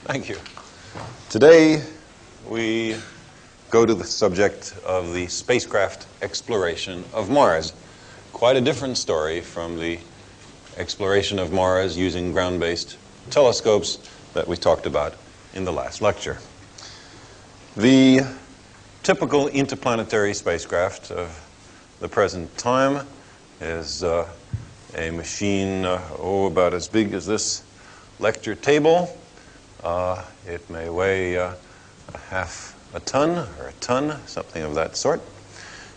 Thank you. Today, we go to the subject of the spacecraft exploration of Mars. Quite a different story from the exploration of Mars using ground-based telescopes that we talked about in the last lecture. The typical interplanetary spacecraft of the present time is a machine about as big as this lecture table. It may weigh half a ton or a ton, something of that sort.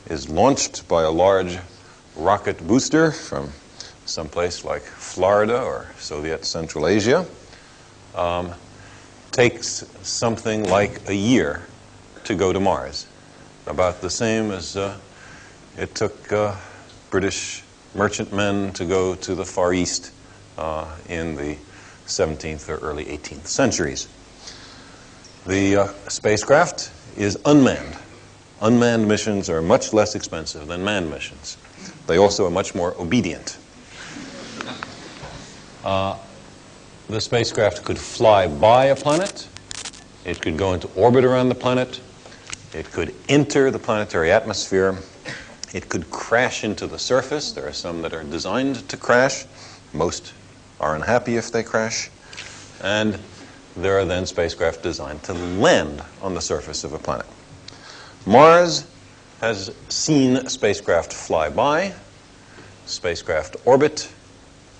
Is launched by a large rocket booster from someplace like Florida or Soviet Central Asia. Takes something like a year to go to Mars, about the same as it took British merchantmen to go to the Far East in the 17th or early 18th centuries. The spacecraft is unmanned. Unmanned missions are much less expensive than manned missions. They also are much more obedient. The spacecraft could fly by a planet. It could go into orbit around the planet. It could enter the planetary atmosphere. It could crash into the surface. There are some that are designed to crash. Most are unhappy if they crash. And there are then spacecraft designed to land on the surface of a planet. Mars has seen spacecraft fly by, spacecraft orbit,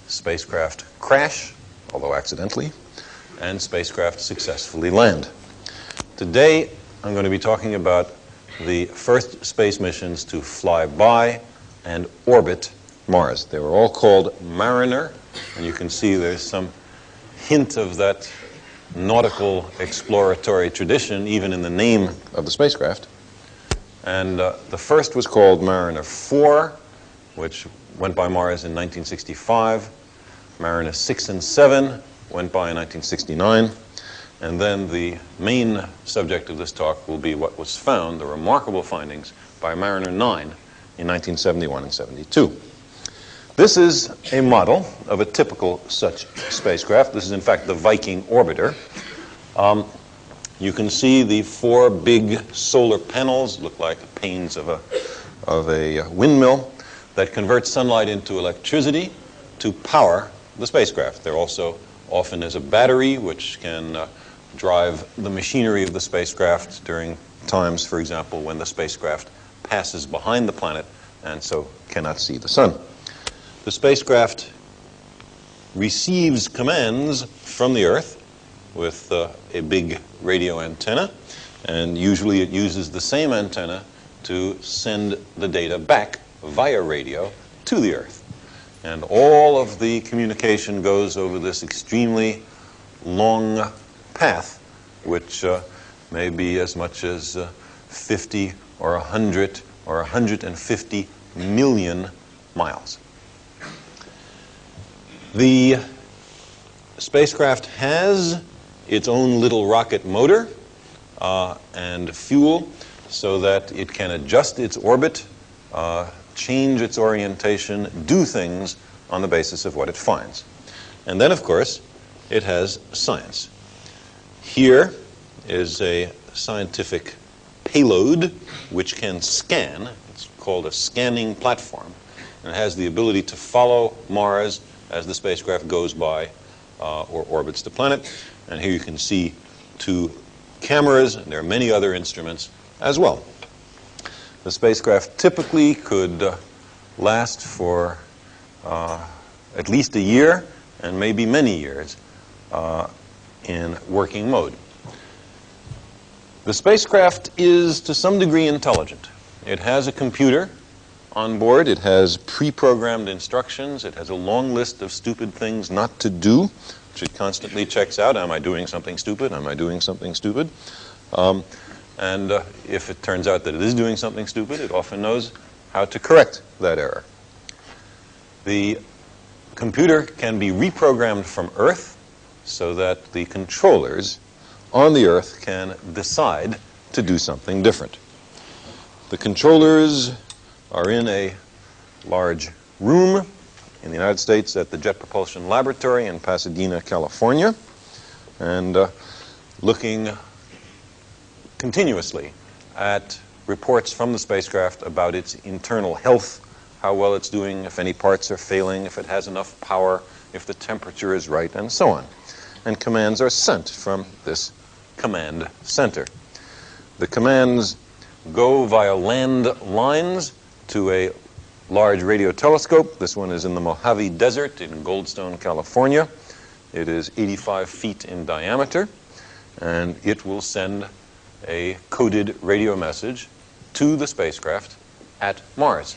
spacecraft crash, although accidentally, and spacecraft successfully land. Today, I'm going to be talking about the first space missions to fly by and orbit Mars. They were all called Mariner, and you can see there's some hint of that nautical exploratory tradition even in the name of the spacecraft. And the first was called Mariner 4, which went by Mars in 1965. Mariner 6 and 7 went by in 1969. And then the main subject of this talk will be what was found, the remarkable findings by Mariner 9 in 1971 and 72. This is a model of a typical such spacecraft. This is, in fact, the Viking orbiter. You can see the four big solar panels, look like panes of a windmill, that convert sunlight into electricity to power the spacecraft. There also often is a battery which can drive the machinery of the spacecraft during times, for example, when the spacecraft passes behind the planet and so cannot see the sun. The spacecraft receives commands from the Earth with a big radio antenna, and usually it uses the same antenna to send the data back via radio to the Earth. And all of the communication goes over this extremely long path, which may be as much as 50 or 100 or 150 million miles. The spacecraft has its own little rocket motor and fuel so that it can adjust its orbit, change its orientation, do things on the basis of what it finds. And then, of course, it has science. Here is a scientific payload which can scan. It's called a scanning platform. And it has the ability to follow Mars as the spacecraft goes by or orbits the planet. And here you can see two cameras, and there are many other instruments as well. The spacecraft typically could last for at least a year and maybe many years in working mode. The spacecraft is to some degree intelligent. It has a computer on board. It has pre-programmed instructions. It has a long list of stupid things not to do, which it constantly checks out. Am I doing something stupid? Am I doing something stupid? And if it turns out that it is doing something stupid, it often knows how to correct that error. The computer can be reprogrammed from Earth so that the controllers on the Earth can decide to do something different. The controllers are in a large room in the United States at the Jet Propulsion Laboratory in Pasadena, California, and looking continuously at reports from the spacecraft about its internal health, how well it's doing, if any parts are failing, if it has enough power, if the temperature is right, and so on. And commands are sent from this command center. The commands go via land lines to a large radio telescope. This one is in the Mojave Desert in Goldstone, California. It is 85 feet in diameter, and it will send a coded radio message to the spacecraft at Mars.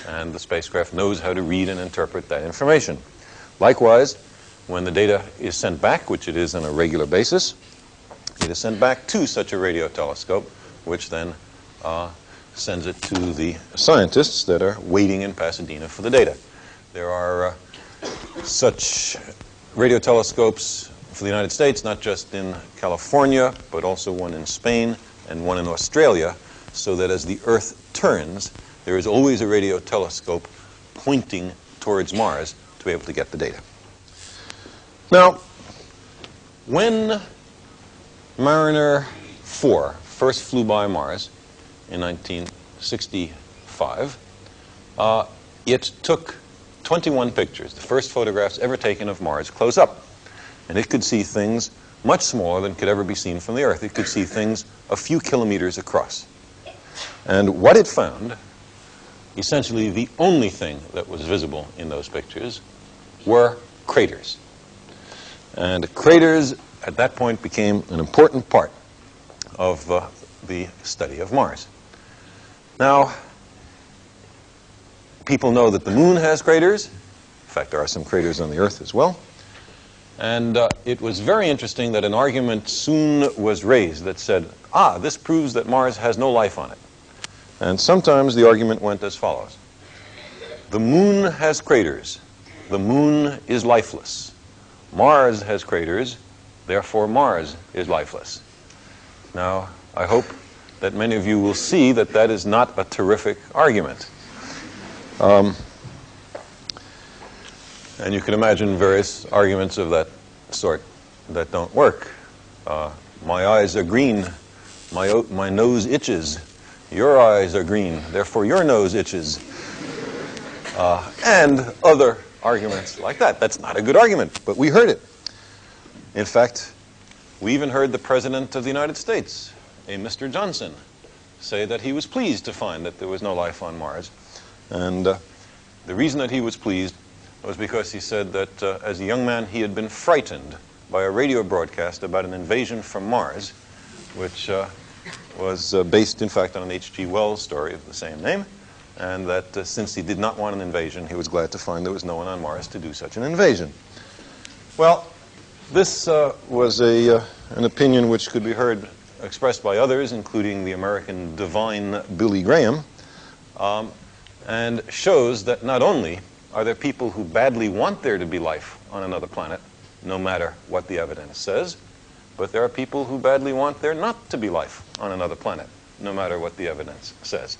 And the spacecraft knows how to read and interpret that information. Likewise, when the data is sent back, which it is on a regular basis, it is sent back to such a radio telescope, which then sends it to the scientists that are waiting in Pasadena for the data. There are such radio telescopes for the United States, not just in California, but also one in Spain and one in Australia, so that as the Earth turns, there is always a radio telescope pointing towards Mars to be able to get the data. Now, when Mariner 4 first flew by Mars in 1965, it took 21 pictures, the first photographs ever taken of Mars close up. And it could see things much smaller than could ever be seen from the Earth. It could see things a few kilometers across. And what it found, essentially the only thing that was visible in those pictures, were craters. And craters at that point became an important part of the study of Mars. Now, people know that the moon has craters. In fact, there are some craters on the Earth as well. And it was very interesting that an argument soon was raised that said, this proves that Mars has no life on it. And sometimes the argument went as follows. The moon has craters. The moon is lifeless. Mars has craters. Therefore, Mars is lifeless. Now, I hope that many of you will see that that is not a terrific argument. And you can imagine various arguments of that sort that don't work. My eyes are green. My nose itches. Your eyes are green. Therefore, your nose itches. And other arguments like that. That's not a good argument, but we heard it. In fact, we even heard the President of the United States, a Mr. Johnson, say that he was pleased to find that there was no life on Mars. And the reason that he was pleased was because he said that as a young man he had been frightened by a radio broadcast about an invasion from Mars, which was based in fact on an H.G. Wells story of the same name, and that since he did not want an invasion, he was glad to find there was no one on Mars to do such an invasion. Well, this was an opinion which could be heard expressed by others, including the American divine Billy Graham, and shows that not only are there people who badly want there to be life on another planet, no matter what the evidence says, but there are people who badly want there not to be life on another planet, no matter what the evidence says.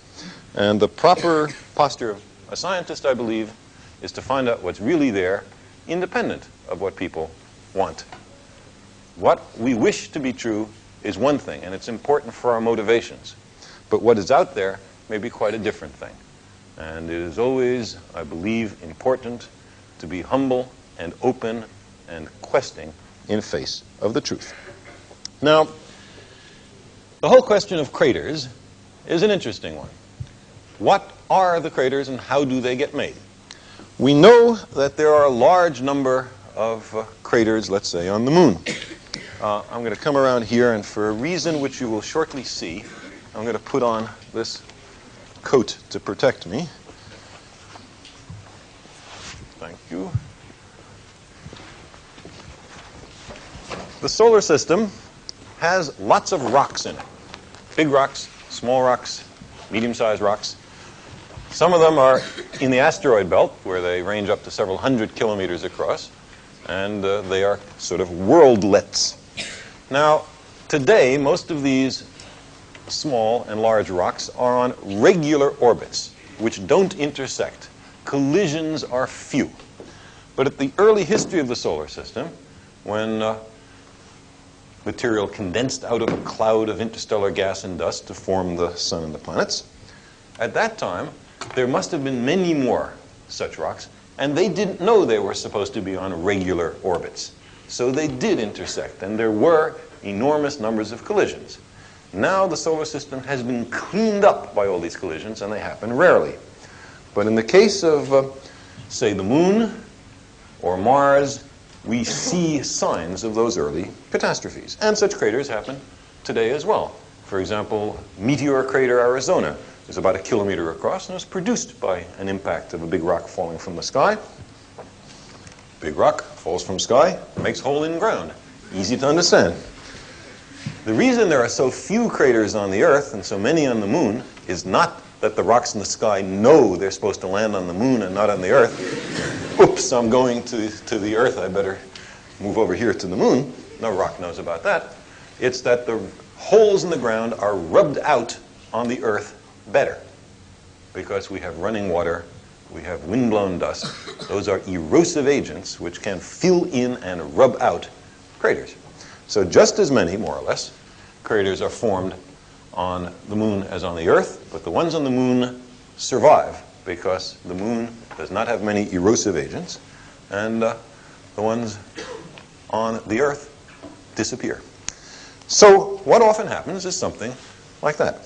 And the proper posture of a scientist, I believe, is to find out what's really there, independent of what people want. What we wish to be true is one thing, and it's important for our motivations. But what is out there may be quite a different thing. And it is always, I believe, important to be humble and open and questing in face of the truth. Now, the whole question of craters is an interesting one. What are the craters and how do they get made? We know that there are a large number of craters, let's say, on the moon. I'm going to come around here, and for a reason which you will shortly see, I'm going to put on this coat to protect me. Thank you. The solar system has lots of rocks in it. Big rocks, small rocks, medium-sized rocks. Some of them are in the asteroid belt, where they range up to several hundred kilometers across, and they are sort of worldlets. Now, today, most of these small and large rocks are on regular orbits, which don't intersect. Collisions are few. But at the early history of the solar system, when material condensed out of a cloud of interstellar gas and dust to form the sun and the planets, at that time, there must have been many more such rocks, and they didn't know they were supposed to be on regular orbits. So they did intersect, and there were enormous numbers of collisions. Now the solar system has been cleaned up by all these collisions, and they happen rarely. But in the case of, say, the moon or Mars, we see signs of those early catastrophes. And such craters happen today as well. For example, Meteor Crater, Arizona, is about 1 kilometer across and was produced by an impact of a big rock falling from the sky. Big rock falls from sky, makes hole in ground. Easy to understand. The reason there are so few craters on the Earth and so many on the moon is not that the rocks in the sky know they're supposed to land on the moon and not on the Earth. Oops, I'm going to the Earth, I better move over here to the moon. No rock knows about that. It's that the holes in the ground are rubbed out on the Earth better, because we have running water, we have wind-blown dust. Those are erosive agents which can fill in and rub out craters. So just as many, more or less, craters are formed on the moon as on the Earth, but the ones on the moon survive because the moon does not have many erosive agents, and the ones on the Earth disappear. So what often happens is something like that.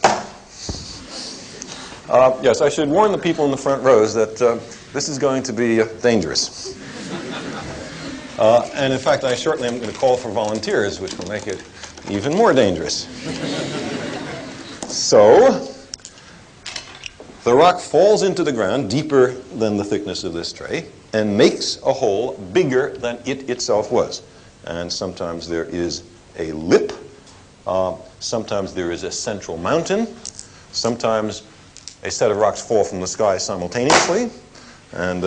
Yes, I should warn the people in the front rows that this is going to be dangerous. And in fact, I shortly am going to call for volunteers, which will make it even more dangerous. So, the rock falls into the ground deeper than the thickness of this tray and makes a hole bigger than it itself was. And sometimes there is a lip. Sometimes there is a central mountain. Sometimes a set of rocks fall from the sky simultaneously and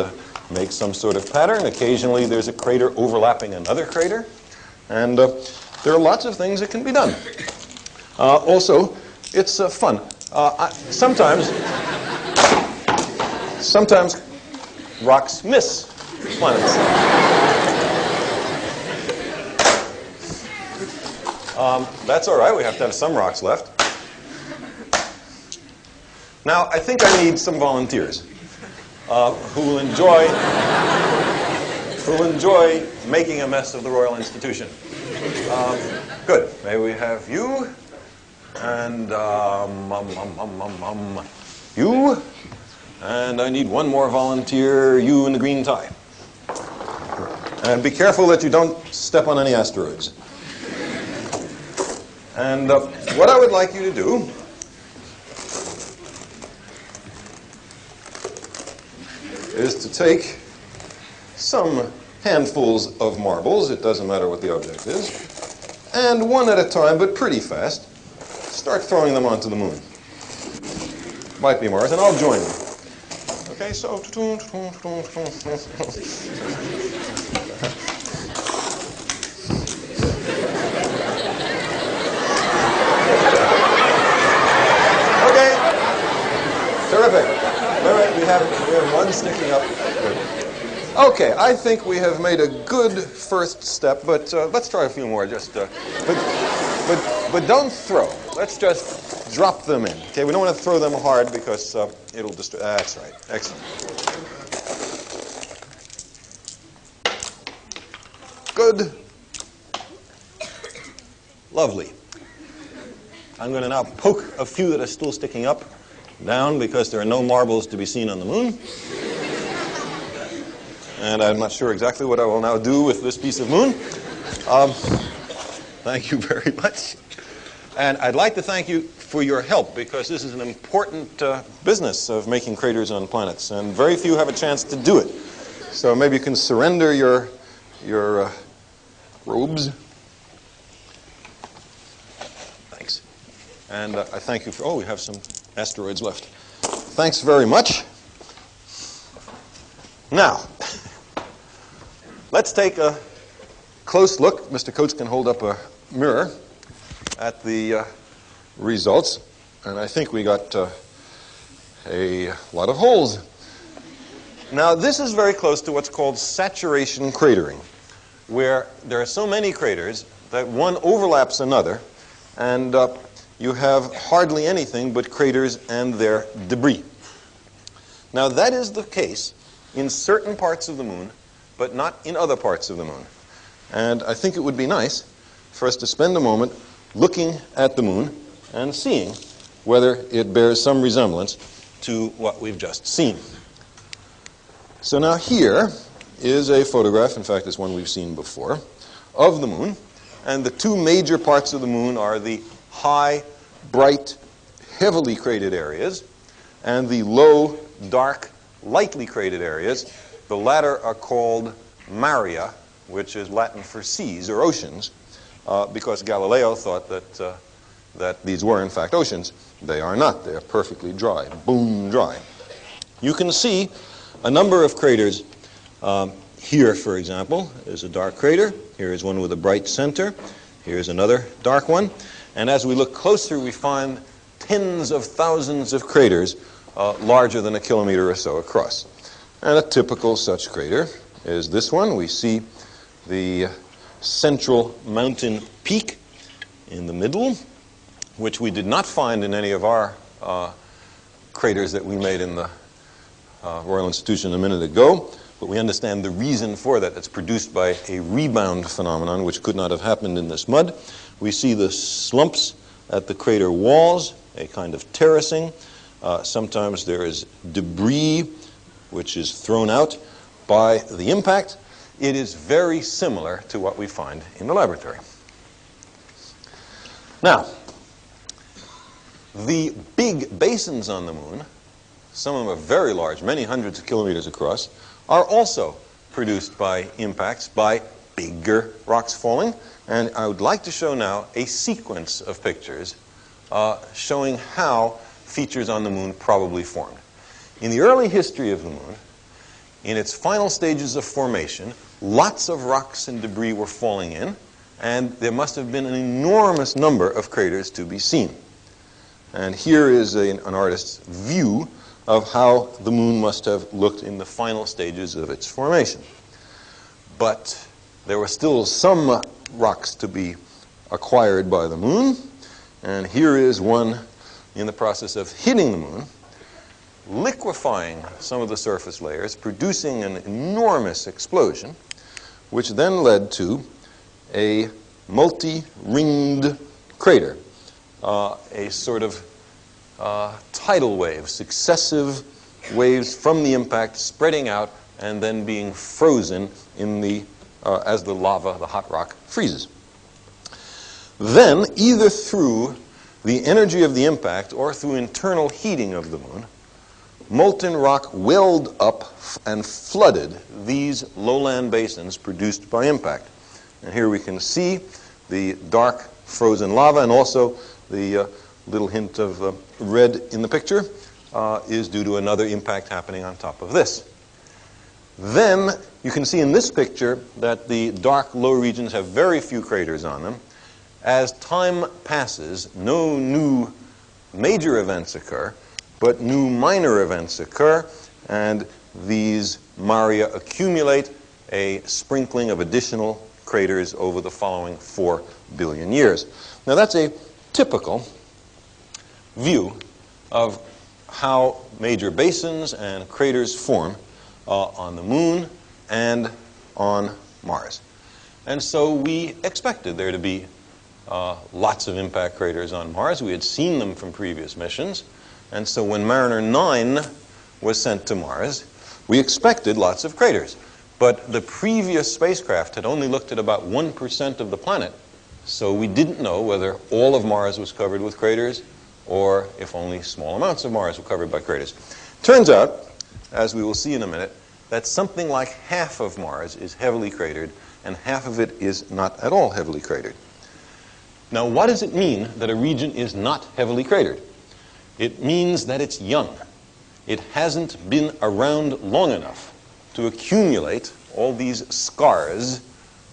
make some sort of pattern. Occasionally there's a crater overlapping another crater. And there are lots of things that can be done. Also, it's fun. Sometimes rocks miss planets. That's all right. We have to have some rocks left. Now, I think I need some volunteers who will enjoy making a mess of the Royal Institution. Good. May we have you and you, and I need one more volunteer, you in the green tie. And be careful that you don't step on any asteroids. And what I would like you to do is to take some handfuls of marbles, it doesn't matter what the object is, and one at a time, but pretty fast, start throwing them onto the moon. Might be Mars, and I'll join them. Okay, so... Okay, terrific. All right, we have one sticking up. Good. Okay, I think we have made a good first step, but let's try a few more. Just, but don't throw. Let's just drop them in. Okay, we don't want to throw them hard because it'll destroy. That's right. Excellent. Good. Lovely. I'm going to now poke a few that are still sticking up down because there are no marbles to be seen on the moon. and I'm not sure exactly what I will now do with this piece of moon. Thank you very much. And I'd like to thank you for your help, because this is an important business of making craters on planets, and very few have a chance to do it. So maybe you can surrender your robes. Thanks. And I thank you for, oh, we have some asteroids left. Thanks very much. Now, let's take a close look. Mr. Coates can hold up a mirror at the results. And I think we got a lot of holes. Now, this is very close to what's called saturation cratering, where there are so many craters that one overlaps another, and you have hardly anything but craters and their debris. Now, that is the case in certain parts of the moon, but not in other parts of the moon. And I think it would be nice for us to spend a moment looking at the moon and seeing whether it bears some resemblance to what we've just seen. So now here is a photograph, in fact it's one we've seen before, of the moon. And the two major parts of the moon are the high, bright, heavily cratered areas, and the low, dark, lightly cratered areas. The latter are called maria, which is Latin for seas or oceans, because Galileo thought that these were in fact oceans. They are not. They are perfectly dry, bone dry. You can see a number of craters. Here, for example, is a dark crater. Here is one with a bright center. Here's another dark one. And as we look closer, we find tens of thousands of craters larger than a kilometer or so across. And a typical such crater is this one. We see the central mountain peak in the middle, which we did not find in any of our craters that we made in the Royal Institution a minute ago, but we understand the reason for that. It's produced by a rebound phenomenon, which could not have happened in this mud. We see the slumps at the crater walls, a kind of terracing. Sometimes there is debris which is thrown out by the impact. It is very similar to what we find in the laboratory. Now, the big basins on the moon, some of them are very large, many hundreds of kilometers across, are also produced by impacts, by bigger rocks falling. And I would like to show now a sequence of pictures showing how features on the moon probably formed. In the early history of the moon, in its final stages of formation, lots of rocks and debris were falling in, and there must have been an enormous number of craters to be seen. And here is an artist's view of how the moon must have looked in the final stages of its formation. But there were still some rocks to be acquired by the moon, and here is one in the process of hitting the moon, liquefying some of the surface layers, producing an enormous explosion, which then led to a multi-ringed crater, a sort of tidal wave, successive waves from the impact spreading out and then being frozen in the as the lava, the hot rock, freezes. Then, either through the energy of the impact or through internal heating of the moon, molten rock welled up and flooded these lowland basins produced by impact. And here we can see the dark frozen lava, and also the little hint of red in the picture is due to another impact happening on top of this. Then you can see in this picture that the dark low regions have very few craters on them. As time passes, no new major events occur, but new minor events occur, and these maria accumulate, a sprinkling of additional craters over the following 4 billion years. Now that's a typical view of how major basins and craters form on the moon and on Mars. And so we expected there to be lots of impact craters on Mars. We had seen them from previous missions. And so when Mariner 9 was sent to Mars, we expected lots of craters. But the previous spacecraft had only looked at about 1% of the planet, so we didn't know whether all of Mars was covered with craters or if only small amounts of Mars were covered by craters. Turns out, as we will see in a minute, that something like half of Mars is heavily cratered and half of it is not at all heavily cratered. Now, what does it mean that a region is not heavily cratered? It means that it's young. It hasn't been around long enough to accumulate all these scars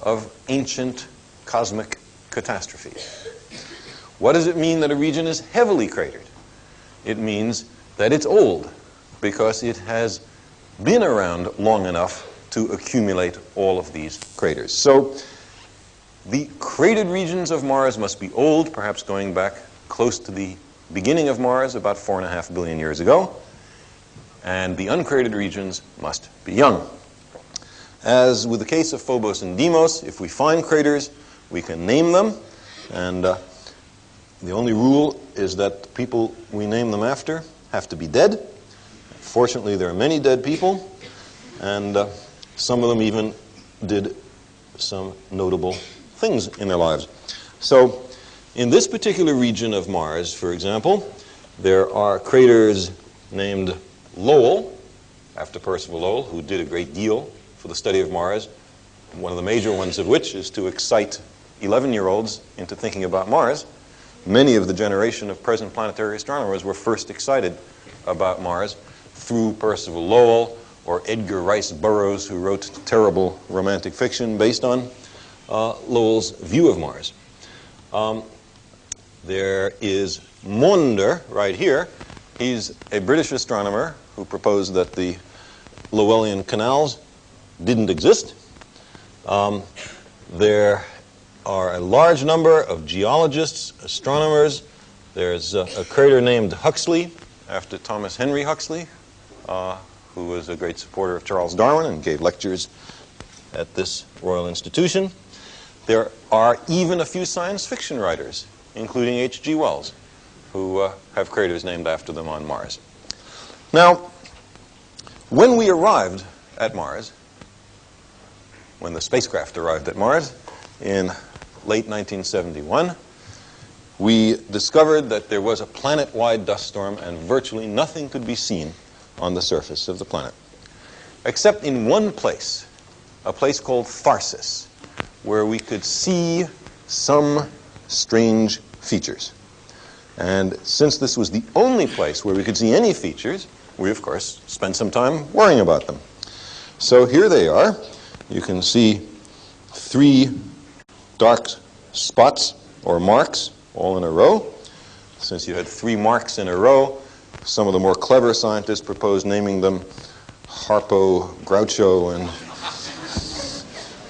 of ancient cosmic catastrophes. What does it mean that a region is heavily cratered? It means that it's old because it has been around long enough to accumulate all of these craters. So the cratered regions of Mars must be old, perhaps going back close to the beginning of Mars, about 4.5 billion years ago. And the uncratered regions must be young. As with the case of Phobos and Deimos, if we find craters, we can name them. And the only rule is that the people we name them after have to be dead. Fortunately, there are many dead people, and some of them even did some notable things in their lives. So, in this particular region of Mars, for example, there are craters named Lowell, after Percival Lowell, who did a great deal for the study of Mars, one of the major ones of which is to excite 11-year-olds into thinking about Mars. Many of the generation of present planetary astronomers were first excited about Mars through Percival Lowell or Edgar Rice Burroughs, who wrote terrible romantic fiction based on Lowell's view of Mars. There is Maunder right here. He's a British astronomer who proposed that the Lowellian canals didn't exist. There are a large number of geologists, astronomers. There's a crater named Huxley, after Thomas Henry Huxley, who was a great supporter of Charles Darwin and gave lectures at this Royal Institution. There are even a few science fiction writers, including H.G. Wells, who have craters named after them on Mars. Now, when we arrived at Mars, when the spacecraft arrived at Mars in late 1971, we discovered that there was a planet-wide dust storm and virtually nothing could be seen on the surface of the planet, except in one place, a place called Tharsis, where we could see some strange features. And since this was the only place where we could see any features, we, of course, spent some time worrying about them. So here they are. You can see 3 dark spots or marks all in a row. Since you had 3 marks in a row, some of the more clever scientists proposed naming them Harpo, Groucho, and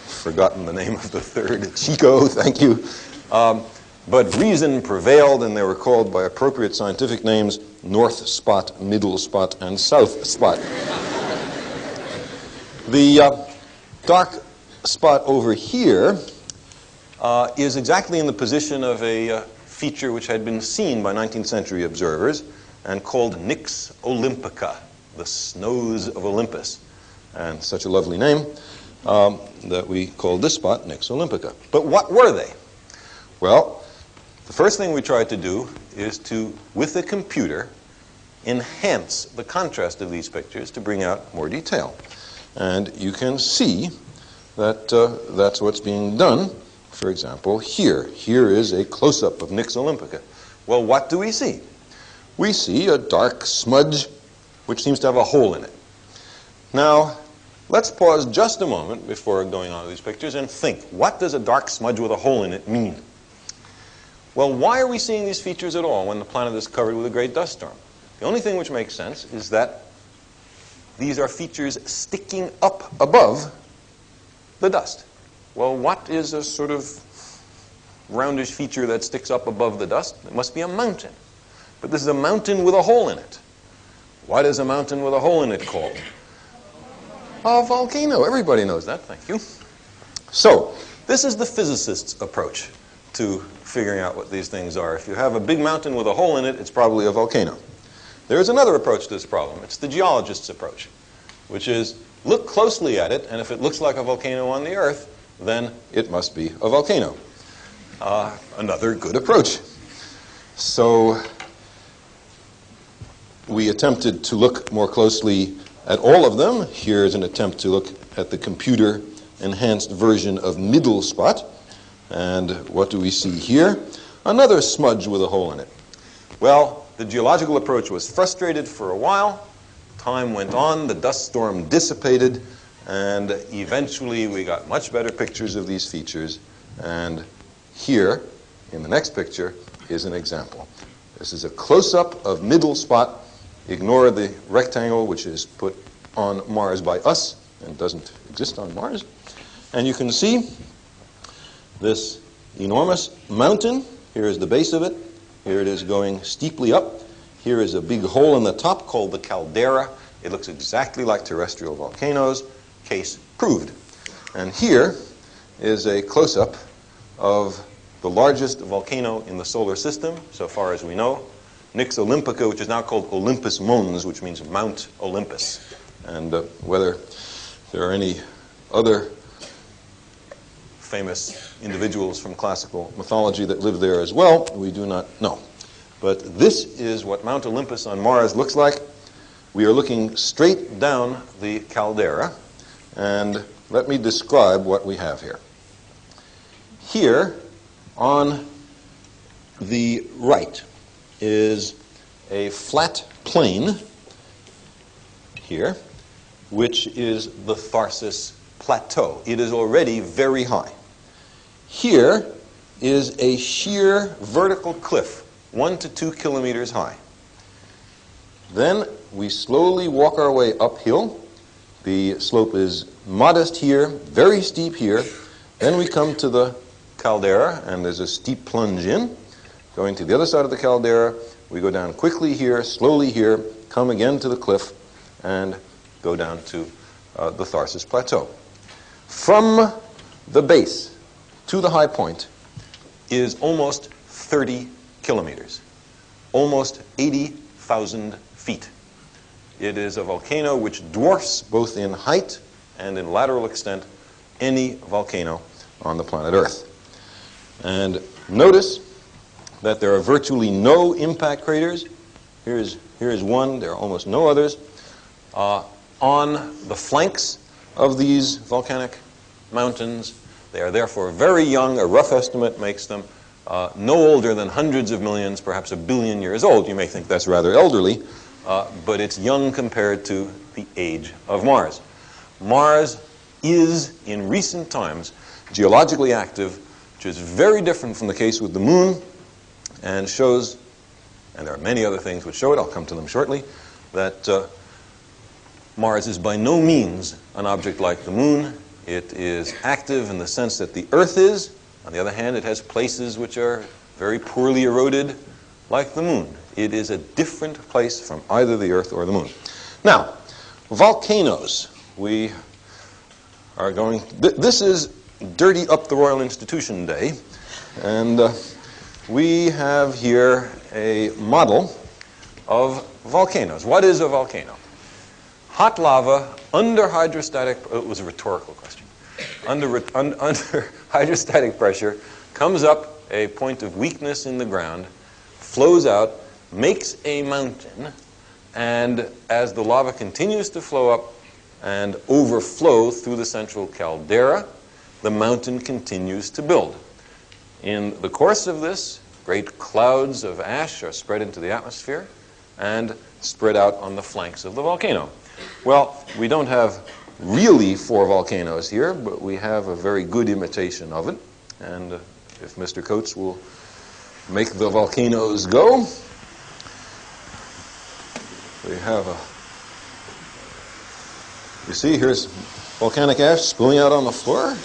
forgotten the name of the third, Chico, thank you. But reason prevailed, and they were called by appropriate scientific names North Spot, Middle Spot, and South Spot. The dark spot over here is exactly in the position of a feature which had been seen by 19th century observers and called Nix Olympica, the snows of Olympus. And such a lovely name that we called this spot Nix Olympica. But what were they? Well, the first thing we tried to do is to, with a computer, enhance the contrast of these pictures to bring out more detail. And you can see that that's what's being done, for example, here. Here is a close-up of Nix Olympica. Well, what do we see? We see a dark smudge which seems to have a hole in it. Now, let's pause just a moment before going on to these pictures and think, what does a dark smudge with a hole in it mean? Well, why are we seeing these features at all when the planet is covered with a great dust storm? The only thing which makes sense is that these are features sticking up above the dust. Well, what is a sort of roundish feature that sticks up above the dust? It must be a mountain. But this is a mountain with a hole in it. What is a mountain with a hole in it called? A volcano. Everybody knows that. Thank you. So, this is the physicist's approach to figuring out what these things are. If you have a big mountain with a hole in it, it's probably a volcano. There is another approach to this problem. It's the geologist's approach, which is look closely at it, and if it looks like a volcano on the Earth, then it must be a volcano. Another good approach. So we attempted to look more closely at all of them. Here's an attempt to look at the computer-enhanced version of middle spot. And what do we see here? Another smudge with a hole in it. Well, the geological approach was frustrated for a while. Time went on, the dust storm dissipated, and eventually we got much better pictures of these features. And here, in the next picture, is an example. This is a close-up of middle spot. Ignore the rectangle which is put on Mars by us and doesn't exist on Mars. And you can see this enormous mountain. Here is the base of it. Here it is going steeply up. Here is a big hole in the top called the caldera. It looks exactly like terrestrial volcanoes. Case proved. And here is a close-up of the largest volcano in the solar system, so far as we know, Nix Olympica, which is now called Olympus Mons, which means Mount Olympus. And whether there are any other famous individuals from classical mythology that live there as well, we do not know. But this is what Mount Olympus on Mars looks like. We are looking straight down the caldera, and let me describe what we have here. Here, on the right, is a flat plain here, which is the Tharsis Plateau. It is already very high. Here is a sheer vertical cliff, 1 to 2 kilometers high. Then we slowly walk our way uphill. The slope is modest here, very steep here. Then we come to the caldera, and there's a steep plunge in. Going to the other side of the caldera, we go down quickly here, slowly here, come again to the cliff, and go down to the Tharsis Plateau. From the base to the high point is almost 30 kilometers, almost 80,000 feet. It is a volcano which dwarfs, both in height and in lateral extent, any volcano on the planet Earth. And notice that there are virtually no impact craters. Here is one. There are almost no others. On the flanks of these volcanic mountains, they are therefore very young. A rough estimate makes them no older than hundreds of millions, perhaps a billion years old. You may think that's rather elderly, but it's young compared to the age of Mars. Mars is, in recent times, geologically active, which is very different from the case with the Moon, and shows, and there are many other things which show it, I'll come to them shortly, that Mars is by no means an object like the Moon. It is active in the sense that the Earth is. On the other hand, it has places which are very poorly eroded, like the Moon. It is a different place from either the Earth or the Moon. Now, volcanoes. We are going... This is Dirty Up the Royal Institution Day, and we have here a model of volcanoes. What is a volcano? Hot lava under hydrostatic... It was a rhetorical question. Under hydrostatic pressure, comes up a point of weakness in the ground, flows out, makes a mountain, and as the lava continues to flow up and overflow through the central caldera, the mountain continues to build. In the course of this, great clouds of ash are spread into the atmosphere and spread out on the flanks of the volcano. Well, we don't have really 4 volcanoes here, but we have a very good imitation of it. And if Mr. Coates will make the volcanoes go, we have a... You see, here's volcanic ash spilling out on the floor.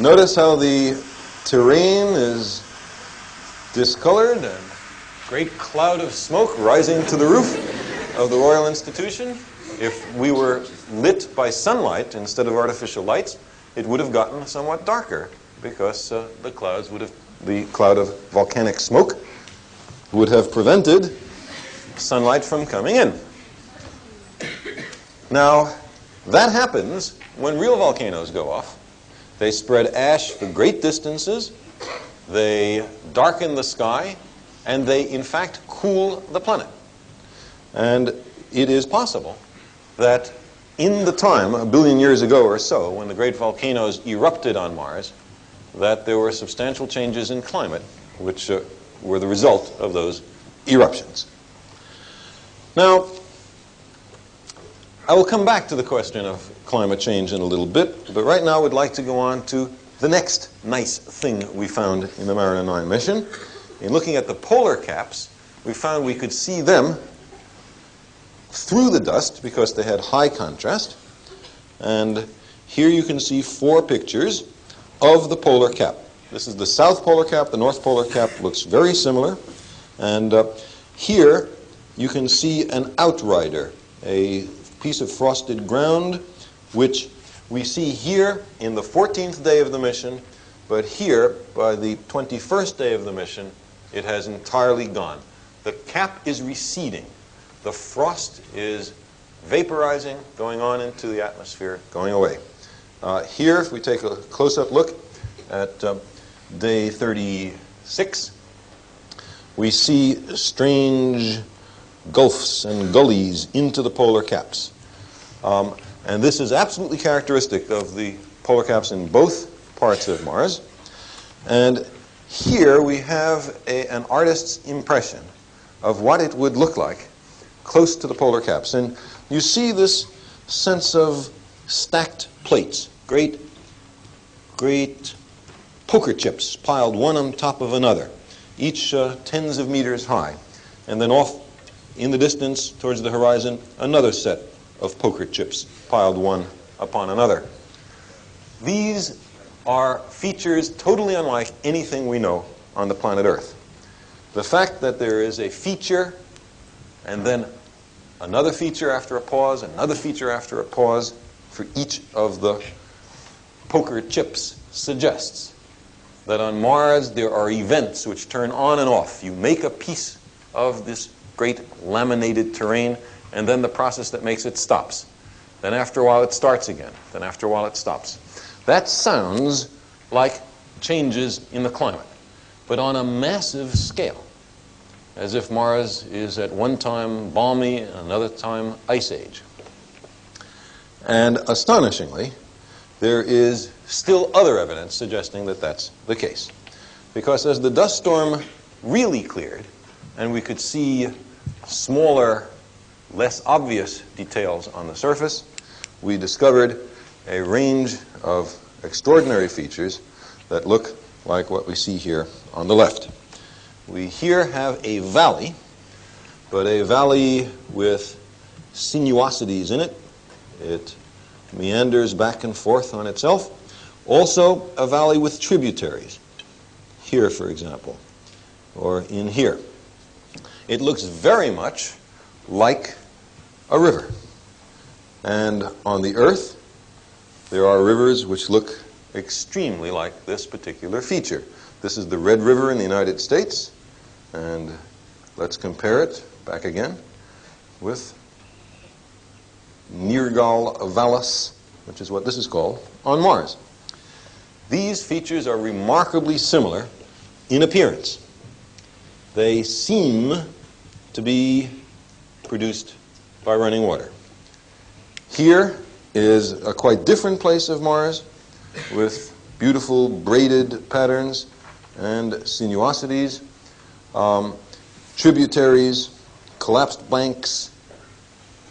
Notice how the terrain is discolored and great cloud of smoke rising to the roof of the Royal Institution. If we were lit by sunlight instead of artificial lights, it would have gotten somewhat darker because the cloud of volcanic smoke would have prevented sunlight from coming in. Now, that happens when real volcanoes go off. They spread ash for great distances, they darken the sky, and they, in fact, cool the planet. And it is possible that in the time, 1 billion years ago or so, when the great volcanoes erupted on Mars, that there were substantial changes in climate, which were the result of those eruptions. Now, I will come back to the question of climate change in a little bit, but right now I would like to go on to the next nice thing we found in the Mariner 9 mission. In looking at the polar caps, we found we could see them through the dust because they had high contrast. And here you can see 4 pictures of the polar cap. This is the south polar cap. The north polar cap looks very similar. And here you can see an outrider, a piece of frosted ground, which we see here in the 14th day of the mission, but here, by the 21st day of the mission, it has entirely gone. The cap is receding. The frost is vaporizing, going on into the atmosphere, going away. Here, if we take a close-up look at day 36, we see strange gulfs and gullies into the polar caps. And this is absolutely characteristic of the polar caps in both parts of Mars. And here we have an artist's impression of what it would look like close to the polar caps. And you see this sense of stacked plates, great poker chips piled one on top of another, each tens of meters high. And then off in the distance towards the horizon, another set of poker chips piled one upon another. These are features totally unlike anything we know on the planet Earth. The fact that there is a feature and then another feature after a pause, another feature after a pause for each of the poker chips suggests that on Mars there are events which turn on and off. You make a piece of this great laminated terrain, and then the process that makes it stops. Then after a while it starts again. Then after a while it stops. That sounds like changes in the climate, but on a massive scale, as if Mars is at one time balmy and another time ice age. And astonishingly, there is still other evidence suggesting that that's the case. Because as the dust storm really cleared, and we could see smaller, less obvious details on the surface, we discovered a range of extraordinary features that look like what we see here on the left. We here have a valley, but a valley with sinuosities in it. It meanders back and forth on itself. Also, a valley with tributaries. Here, for example, or in here. It looks very much like a river. And on the Earth, there are rivers which look extremely like this particular feature. This is the Red River in the United States, and let's compare it back again with Nirgal Vallis, which is what this is called, on Mars. These features are remarkably similar in appearance. They seem to be produced by running water. Here is a quite different place of Mars with beautiful braided patterns and sinuosities, tributaries, collapsed banks,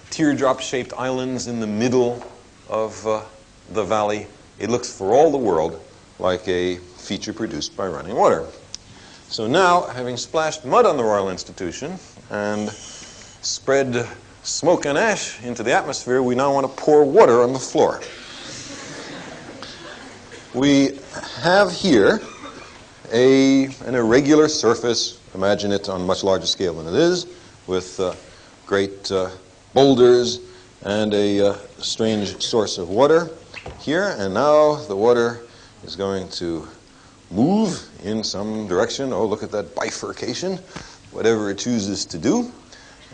teardrop-shaped islands in the middle of the valley. It looks for all the world like a feature produced by running water. So now, having splashed mud on the Royal Institution and spread smoke and ash into the atmosphere, we now want to pour water on the floor. We have here an irregular surface. Imagine it on a much larger scale than it is, with great boulders and a strange source of water here. And now the water is going to move in some direction. Oh, look at that bifurcation, whatever it chooses to do.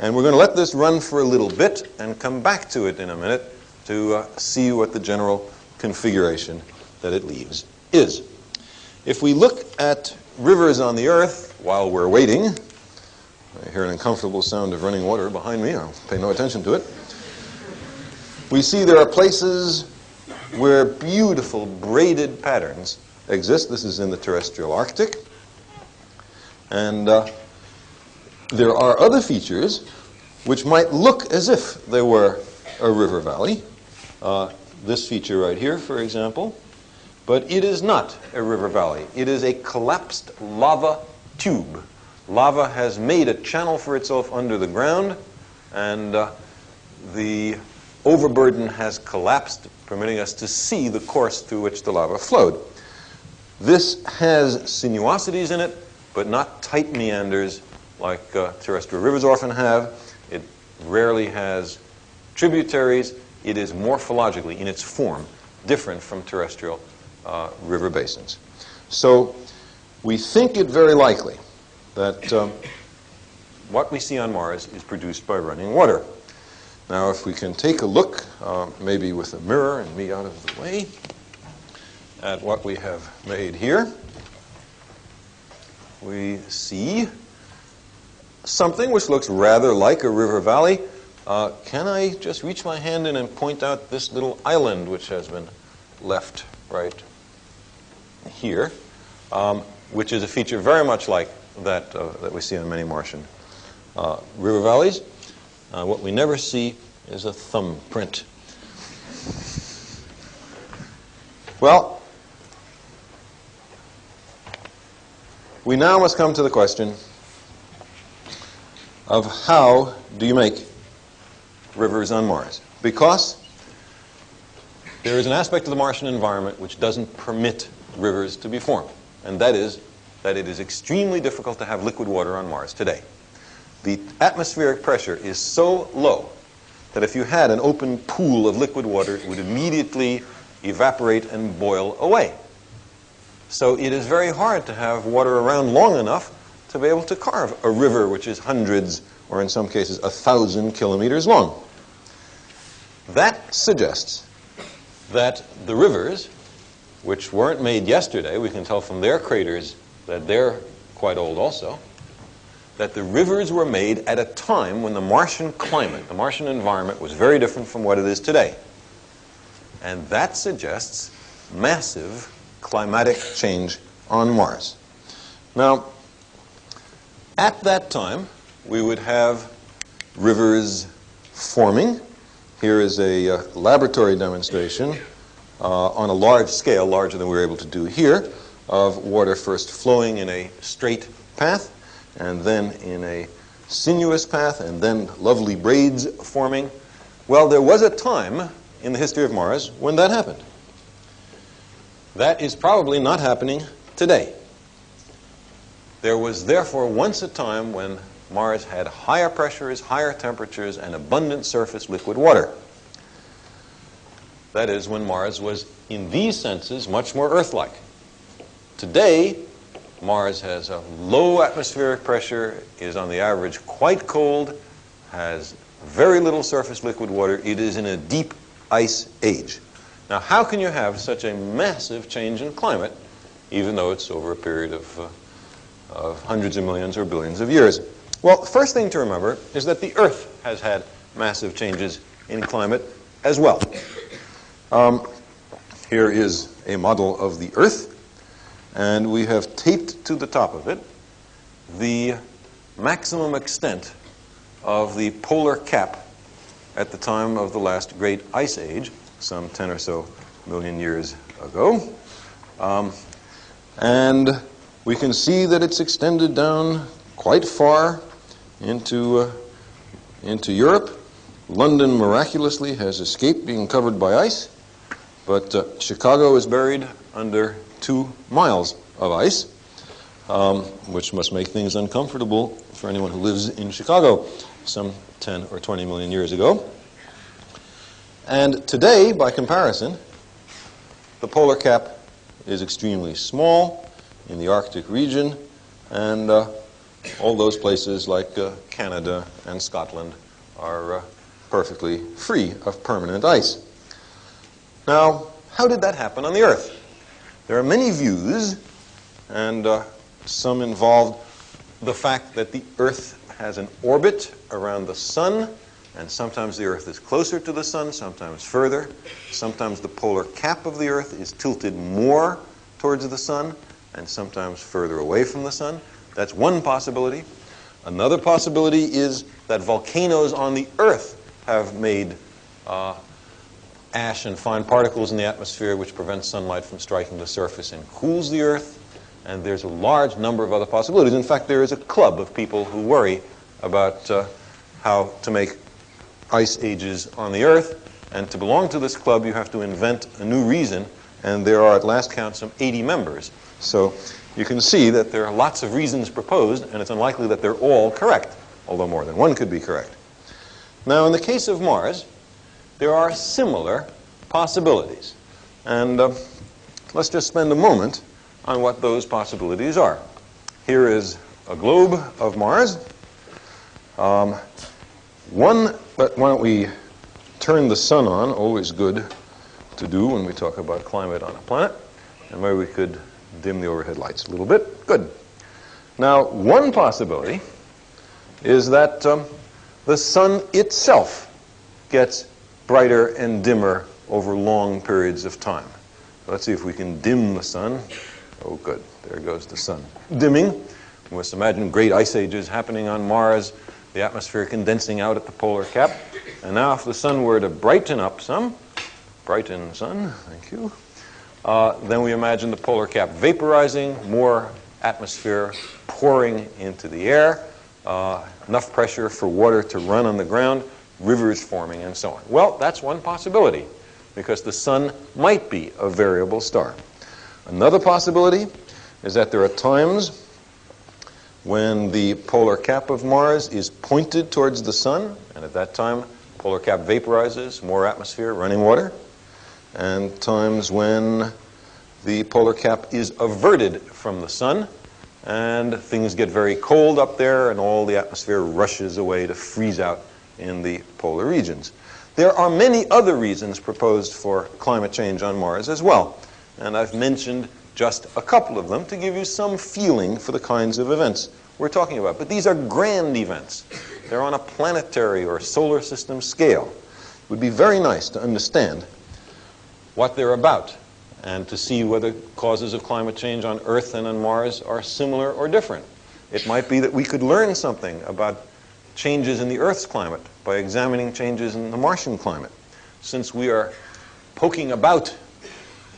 And we're going to let this run for a little bit and come back to it in a minute to see what the general configuration that it leaves is. If we look at rivers on the Earth while we're waiting, I hear an uncomfortable sound of running water behind me. I'll pay no attention to it. We see there are places where beautiful braided patterns exist. This is in the terrestrial Arctic. And there are other features which might look as if they were a river valley. This feature right here, for example. But it is not a river valley. It is a collapsed lava tube. Lava has made a channel for itself under the ground, and the overburden has collapsed, permitting us to see the course through which the lava flowed. This has sinuosities in it, but not tight meanders like terrestrial rivers often have. It rarely has tributaries. It is morphologically, in its form, different from terrestrial river basins. So we think it very likely that what we see on Mars is produced by running water. Now, if we can take a look, maybe with a mirror and me out of the way, at what we have made here, we see something which looks rather like a river valley. Can I just reach my hand in and point out this little island which has been left right here, which is a feature very much like that that we see on many Martian river valleys. What we never see is a thumbprint. Well, we now must come to the question of how do you make rivers on Mars? Because there is an aspect of the Martian environment which doesn't permit rivers to be formed, and that is that it is extremely difficult to have liquid water on Mars today. The atmospheric pressure is so low that if you had an open pool of liquid water, it would immediately evaporate and boil away. So it is very hard to have water around long enough to be able to carve a river which is hundreds, or in some cases 1,000 kilometers long. That suggests that the rivers, which weren't made yesterday, we can tell from their craters that they're quite old also, that the rivers were made at a time when the Martian climate, the Martian environment, was very different from what it is today. And that suggests massive climatic change on Mars. Now, at that time, we would have rivers forming. Here is a laboratory demonstration on a large scale, larger than we were able to do here, of water first flowing in a straight path, and then in a sinuous path, and then lovely braids forming. Well, there was a time in the history of Mars when that happened. That is probably not happening today. There was therefore once a time when Mars had higher pressures, higher temperatures, and abundant surface liquid water. That is when Mars was, in these senses, much more Earth-like. Today, Mars has a low atmospheric pressure, is on the average quite cold, has very little surface liquid water. It is in a deep ice age. Now, how can you have such a massive change in climate, even though it's over a period of hundreds of millions or billions of years? Well, the first thing to remember is that the Earth has had massive changes in climate as well. Here is a model of the Earth, and we have taped to the top of it the maximum extent of the polar cap at the time of the last great ice age, some 10 or so million years ago. And we can see that it's extended down quite far into Europe. London miraculously has escaped being covered by ice, but Chicago is buried under 2 miles of ice, which must make things uncomfortable for anyone who lives in Chicago some 10 or 20 million years ago. And today, by comparison, the polar cap is extremely small in the Arctic region, and All those places like Canada and Scotland are perfectly free of permanent ice. Now, how did that happen on the Earth? There are many views, and some involve the fact that the Earth has an orbit around the sun, and sometimes the Earth is closer to the sun, sometimes further. Sometimes the polar cap of the Earth is tilted more towards the sun, and sometimes further away from the sun. That's one possibility. Another possibility is that volcanoes on the Earth have made ash and fine particles in the atmosphere which prevent sunlight from striking the surface and cools the Earth. And there's a large number of other possibilities. In fact, there is a club of people who worry about how to make ice ages on the Earth. And to belong to this club, you have to invent a new reason. And there are, at last count, some 80 members. So you can see that there are lots of reasons proposed, and it's unlikely that they're all correct, although more than one could be correct. Now, in the case of Mars, there are similar possibilities. And let's just spend a moment on what those possibilities are. Here is a globe of Mars. Why don't we turn the sun on, always good to do when we talk about climate on a planet, and maybe we could dim the overhead lights a little bit. Good. Now, one possibility is that the sun itself gets brighter and dimmer over long periods of time. Let's see if we can dim the sun. Oh, good. There goes the sun dimming. We must imagine great ice ages happening on Mars, the atmosphere condensing out at the polar cap. And now if the sun were to brighten up some, brighten sun, thank you, then we imagine the polar cap vaporizing, more atmosphere pouring into the air, enough pressure for water to run on the ground, rivers forming, and so on. Well, that's one possibility, because the sun might be a variable star. Another possibility is that there are times when the polar cap of Mars is pointed towards the sun, and at that time, polar cap vaporizes, more atmosphere, running water, and times when the polar cap is averted from the sun, and things get very cold up there, and all the atmosphere rushes away to freeze out in the polar regions. There are many other reasons proposed for climate change on Mars as well, and I've mentioned just a couple of them to give you some feeling for the kinds of events we're talking about. But these are grand events. They're on a planetary or solar system scale. It would be very nice to understand what they're about and to see whether causes of climate change on Earth and on Mars are similar or different. It might be that we could learn something about changes in the Earth's climate by examining changes in the Martian climate. Since we are poking about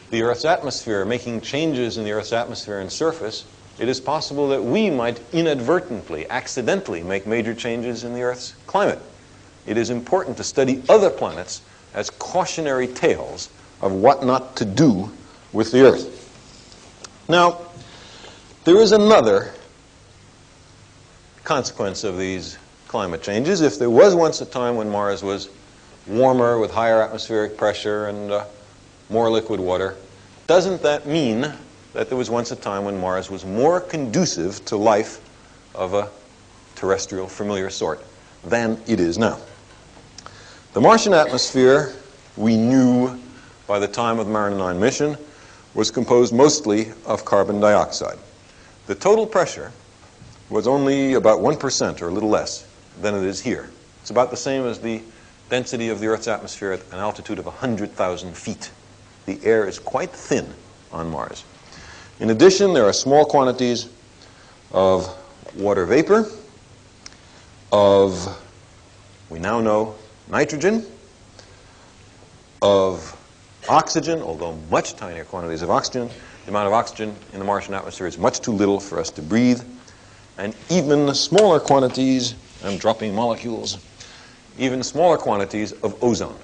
the Earth's atmosphere, making changes in the Earth's atmosphere and surface, it is possible that we might inadvertently, accidentally make major changes in the Earth's climate. It is important to study other planets as cautionary tales of what not to do with the Earth. Now, there is another consequence of these climate changes. If there was once a time when Mars was warmer with higher atmospheric pressure and more liquid water, doesn't that mean that there was once a time when Mars was more conducive to life of a terrestrial familiar sort than it is now? The Martian atmosphere, we knew by the time of the Mariner 9 mission, was composed mostly of carbon dioxide. The total pressure was only about 1% or a little less than it is here. It's about the same as the density of the Earth's atmosphere at an altitude of 100,000 feet. The air is quite thin on Mars. In addition, there are small quantities of water vapor, of, we now know, nitrogen, of oxygen, although much tinier quantities of oxygen. The amount of oxygen in the Martian atmosphere is much too little for us to breathe. And even smaller quantities, I'm dropping molecules, even smaller quantities of ozone,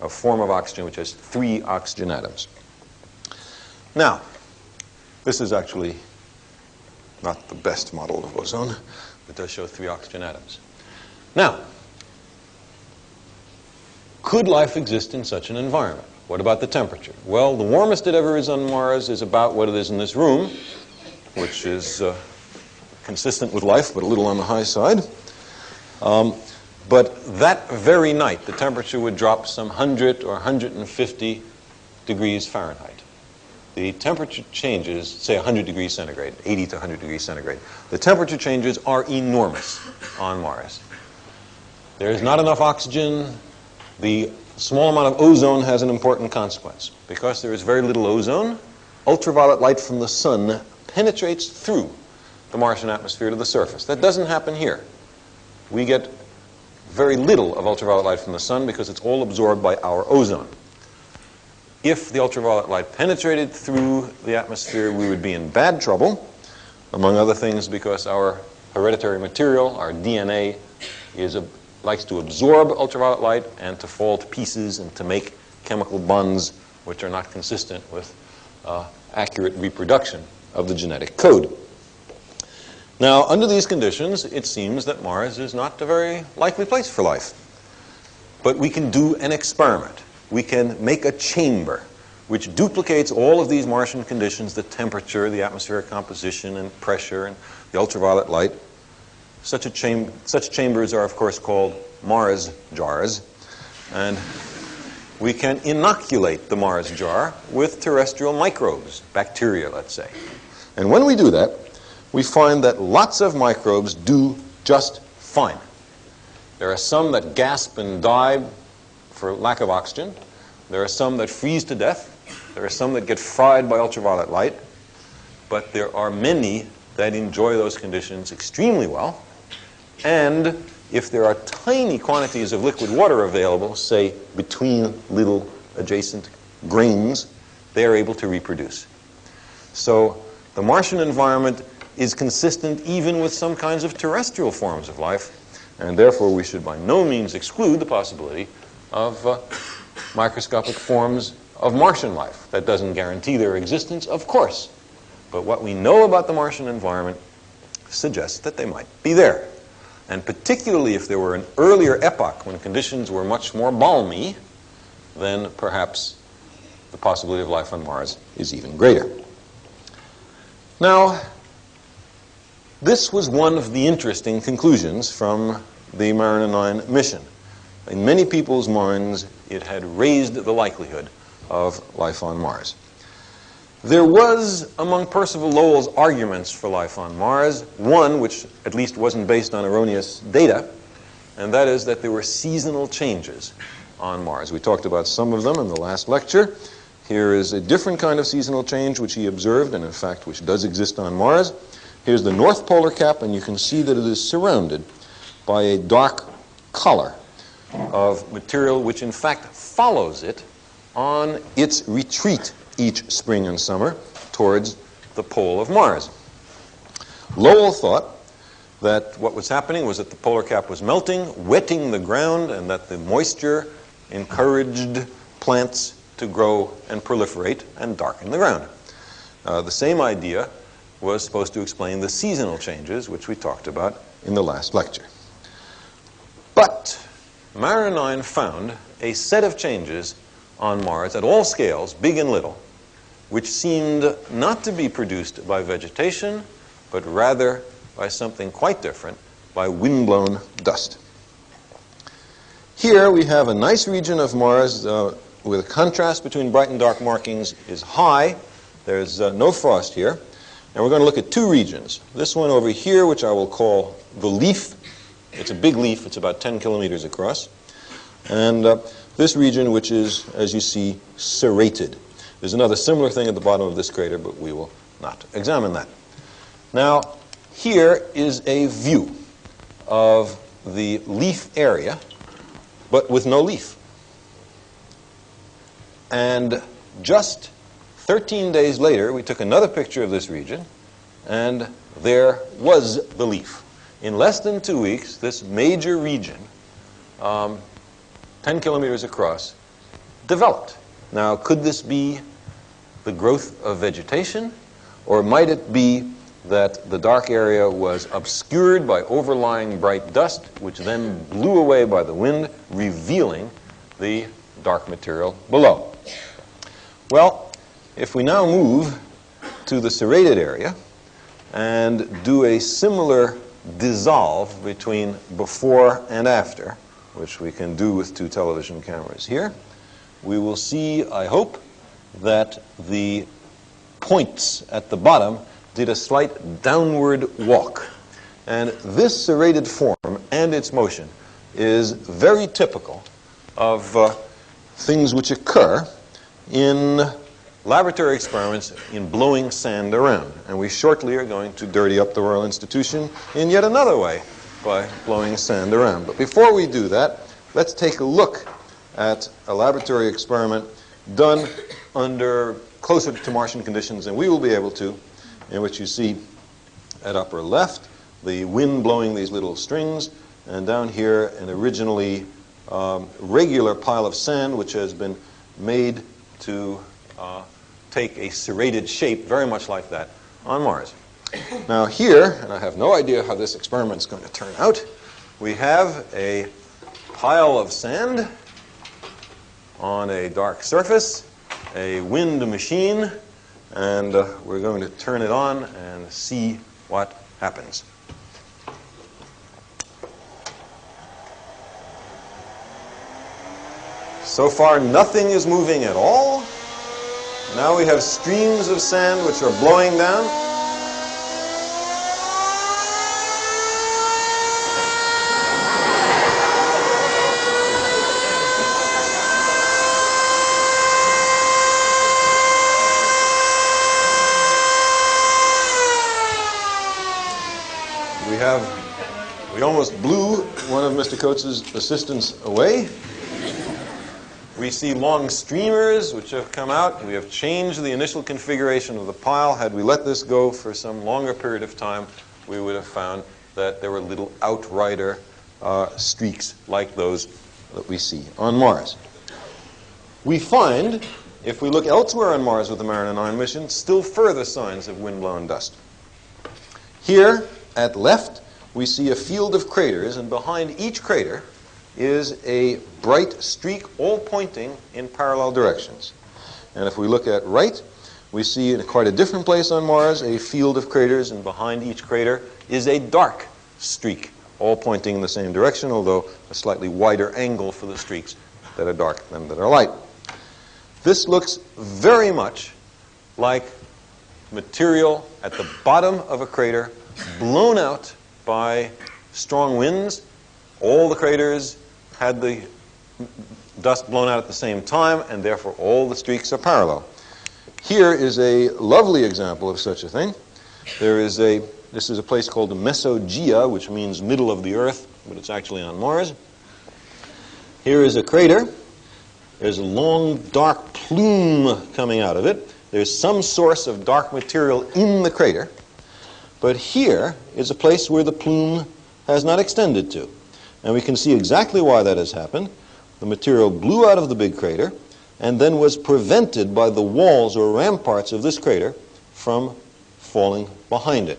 a form of oxygen which has 3 oxygen atoms. Now, this is actually not the best model of ozone. It does show 3 oxygen atoms. Now, could life exist in such an environment? What about the temperature? Well, the warmest it ever is on Mars is about what it is in this room, which is consistent with life, but a little on the high side. But that very night, the temperature would drop some 100 or 150 degrees Fahrenheit. The temperature changes, say 100 degrees centigrade, 80 to 100 degrees centigrade. The temperature changes are enormous on Mars. There is not enough oxygen. The small amount of ozone has an important consequence. Because there is very little ozone, ultraviolet light from the sun penetrates through the Martian atmosphere to the surface. That doesn't happen here. We get very little of ultraviolet light from the sun because it's all absorbed by our ozone. If the ultraviolet light penetrated through the atmosphere, we would be in bad trouble, among other things because our hereditary material, our DNA, likes to absorb ultraviolet light and to fall to pieces and to make chemical bonds which are not consistent with accurate reproduction of the genetic code. Now, under these conditions, it seems that Mars is not a very likely place for life. But we can do an experiment. We can make a chamber which duplicates all of these Martian conditions, the temperature, the atmospheric composition, and pressure, and the ultraviolet light. Such chambers are, of course, called Mars jars. And we can inoculate the Mars jar with terrestrial microbes, bacteria, let's say. And when we do that, we find that lots of microbes do just fine. There are some that gasp and die for lack of oxygen. There are some that freeze to death. There are some that get fried by ultraviolet light. But there are many that enjoy those conditions extremely well. And if there are tiny quantities of liquid water available, say between little adjacent grains, they are able to reproduce. So the Martian environment is consistent even with some kinds of terrestrial forms of life, and therefore we should by no means exclude the possibility of microscopic forms of Martian life. That doesn't guarantee their existence, of course, but what we know about the Martian environment suggests that they might be there. And particularly if there were an earlier epoch when conditions were much more balmy, then perhaps the possibility of life on Mars is even greater. Now, this was one of the interesting conclusions from the Mariner 9 mission. In many people's minds, it had raised the likelihood of life on Mars. There was, among Percival Lowell's arguments for life on Mars, one which at least wasn't based on erroneous data, and that is that there were seasonal changes on Mars. We talked about some of them in the last lecture. Here is a different kind of seasonal change which he observed, and in fact which does exist on Mars. Here's the North Polar Cap, and you can see that it is surrounded by a dark collar of material which in fact follows it on its retreat each spring and summer towards the pole of Mars. Lowell thought that what was happening was that the polar cap was melting, wetting the ground, and that the moisture encouraged plants to grow and proliferate and darken the ground. The same idea was supposed to explain the seasonal changes, which we talked about in the last lecture. But Mariner 9 found a set of changes on Mars at all scales, big and little, which seemed not to be produced by vegetation, but rather by something quite different, by windblown dust. Here we have a nice region of Mars where the contrast between bright and dark markings is high. There's no frost here. And we're going to look at two regions. This one over here, which I will call the leaf. It's a big leaf. It's about 10 kilometers across. And this region, which is, as you see, serrated. There's another similar thing at the bottom of this crater, but we will not examine that. Now, here is a view of the leaf area, but with no leaf. And just 13 days later, we took another picture of this region, and there was the leaf. In less than 2 weeks, this major region, 10 kilometers across, developed. Now, could this be the growth of vegetation, or might it be that the dark area was obscured by overlying bright dust, which then blew away by the wind, revealing the dark material below? Well, if we now move to the serrated area and do a similar dissolve between before and after, which we can do with two television cameras here, we will see, I hope, that the points at the bottom did a slight downward walk. And this serrated form and its motion is very typical of things which occur in laboratory experiments in blowing sand around. And we shortly are going to dirty up the Royal Institution in yet another way by blowing sand around. But before we do that, let's take a look at a laboratory experiment done under closer to Martian conditions than we will be able to, in which you see at upper left the wind blowing these little strings, and down here an originally regular pile of sand which has been made to take a serrated shape very much like that on Mars. Now here, and I have no idea how this experiment is going to turn out, we have a pile of sand on a dark surface, a wind machine, and we're going to turn it on and see what happens. So far, nothing is moving at all. Now we have streams of sand which are blowing down. We almost blew one of Mr. Coates's assistants away. We see long streamers which have come out. We have changed the initial configuration of the pile. Had we let this go for some longer period of time, we would have found that there were little outrider streaks like those that we see on Mars. We find, if we look elsewhere on Mars with the Mariner 9 mission, still further signs of wind-blown dust. Here, at left, we see a field of craters, and behind each crater is a bright streak, all pointing in parallel directions. And if we look at right, we see in quite a different place on Mars a field of craters, and behind each crater is a dark streak, all pointing in the same direction, although a slightly wider angle for the streaks that are dark than that are light. This looks very much like material at the bottom of a crater blown out by strong winds. All the craters had the dust blown out at the same time, and therefore all the streaks are parallel. Here is a lovely example of such a thing. This is a place called Mesogea, which means middle of the Earth, but it's actually on Mars. Here is a crater. There's a long, dark plume coming out of it. There's some source of dark material in the crater. But here is a place where the plume has not extended to. And we can see exactly why that has happened. The material blew out of the big crater and then was prevented by the walls or ramparts of this crater from falling behind it.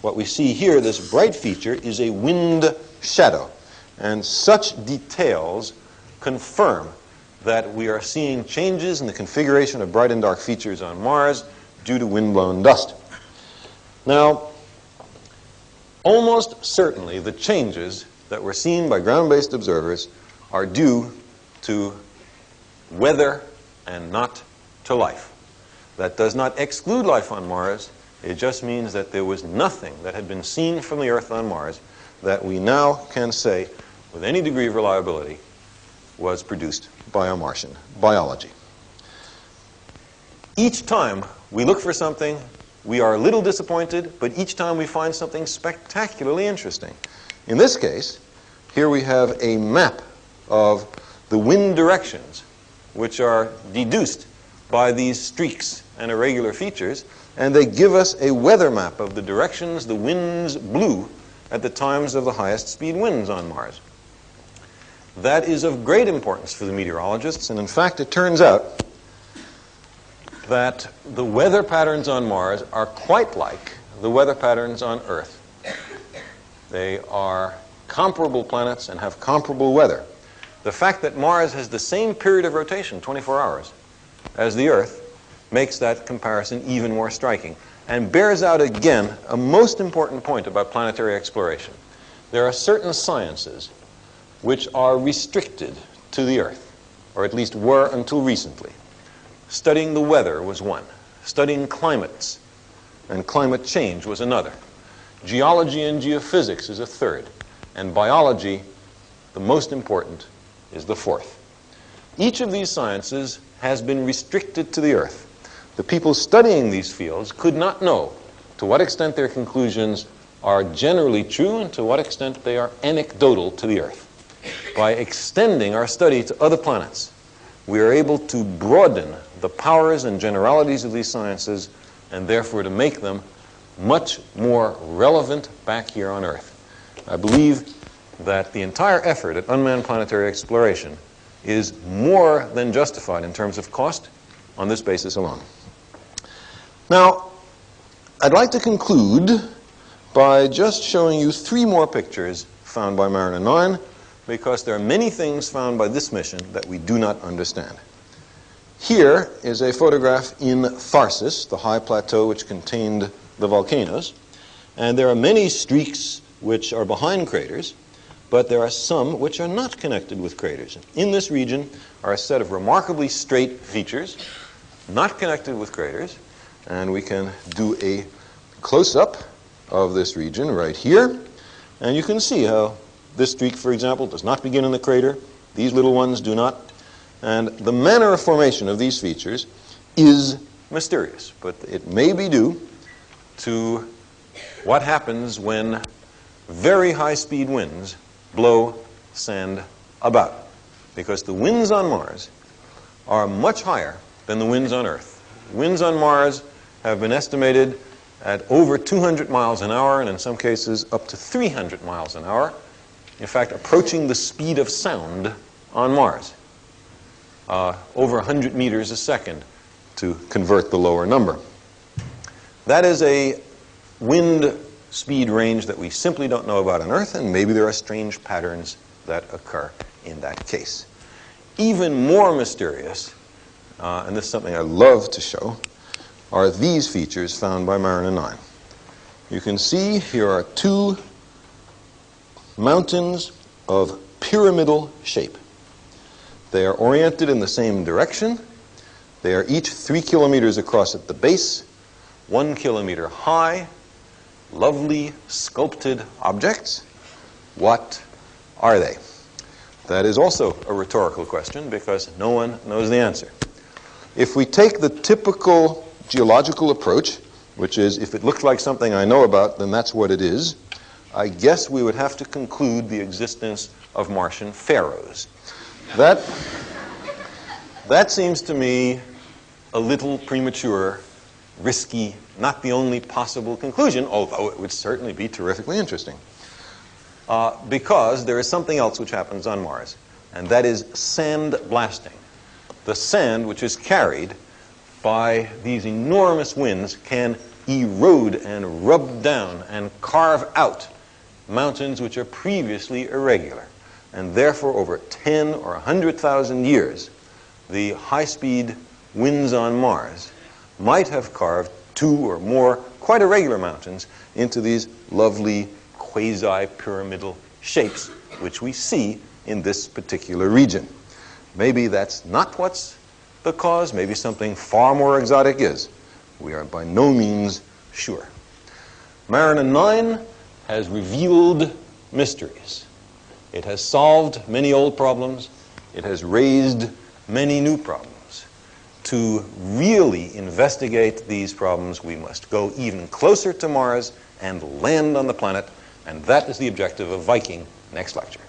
What we see here, this bright feature, is a wind shadow. And such details confirm that we are seeing changes in the configuration of bright and dark features on Mars due to wind-blown dust. Now, almost certainly the changes that were seen by ground-based observers are due to weather and not to life. That does not exclude life on Mars. It just means that there was nothing that had been seen from the Earth on Mars that we now can say with any degree of reliability was produced by a Martian biology. Each time we look for something, we are a little disappointed, but each time we find something spectacularly interesting. In this case, here we have a map of the wind directions, which are deduced by these streaks and irregular features, and they give us a weather map of the directions the winds blew at the times of the highest speed winds on Mars. That is of great importance for the meteorologists, and in fact it turns out that the weather patterns on Mars are quite like the weather patterns on Earth. They are comparable planets and have comparable weather. The fact that Mars has the same period of rotation, 24 hours, as the Earth, makes that comparison even more striking and bears out again a most important point about planetary exploration. There are certain sciences which are restricted to the Earth, or at least were until recently. Studying the weather was one. Studying climates and climate change was another. Geology and geophysics is a third. And biology, the most important, is the fourth. Each of these sciences has been restricted to the Earth. The people studying these fields could not know to what extent their conclusions are generally true and to what extent they are anecdotal to the Earth. By extending our study to other planets, we are able to broaden the powers and generalities of these sciences and therefore to make them much more relevant back here on Earth. I believe that the entire effort at unmanned planetary exploration is more than justified in terms of cost on this basis alone. Now, I'd like to conclude by just showing you 3 more pictures found by Mariner 9, because there are many things found by this mission that we do not understand. Here is a photograph in Tharsis, the high plateau which contained the volcanoes, and there are many streaks which are behind craters, but there are some which are not connected with craters. In this region are a set of remarkably straight features, not connected with craters, and we can do a close-up of this region right here, and you can see how this streak, for example, does not begin in the crater. These little ones do not. And the manner of formation of these features is mysterious, but it may be due to what happens when very high-speed winds blow sand about, because the winds on Mars are much higher than the winds on Earth. Winds on Mars have been estimated at over 200 miles an hour, and in some cases up to 300 miles an hour. In fact, approaching the speed of sound on Mars, over 100 meters a second to convert the lower number. That is a wind speed range that we simply don't know about on Earth, and maybe there are strange patterns that occur in that case. Even more mysterious, and this is something I love to show, are these features found by Mariner 9. You can see here are 2 mountains of pyramidal shape. They are oriented in the same direction. They are each 3 kilometers across at the base, 1 kilometer high, lovely sculpted objects. What are they? That is also a rhetorical question because no one knows the answer. If we take the typical geological approach, which is if it looks like something I know about, then that's what it is, I guess we would have to conclude the existence of Martian pharaohs. That seems to me a little premature, risky, not the only possible conclusion, although it would certainly be terrifically interesting. Because there is something else which happens on Mars, and that is sand blasting. The sand, which is carried by these enormous winds, can erode and rub down and carve out mountains which are previously irregular. And therefore, over 10 or 100,000 years, the high-speed winds on Mars might have carved 2 or more quite irregular mountains into these lovely quasi-pyramidal shapes which we see in this particular region. Maybe that's not what's the cause. Maybe something far more exotic is. We are by no means sure. Mariner 9 has revealed mysteries. It has solved many old problems. It has raised many new problems. To really investigate these problems, we must go even closer to Mars and land on the planet, and that is the objective of Viking next lecture.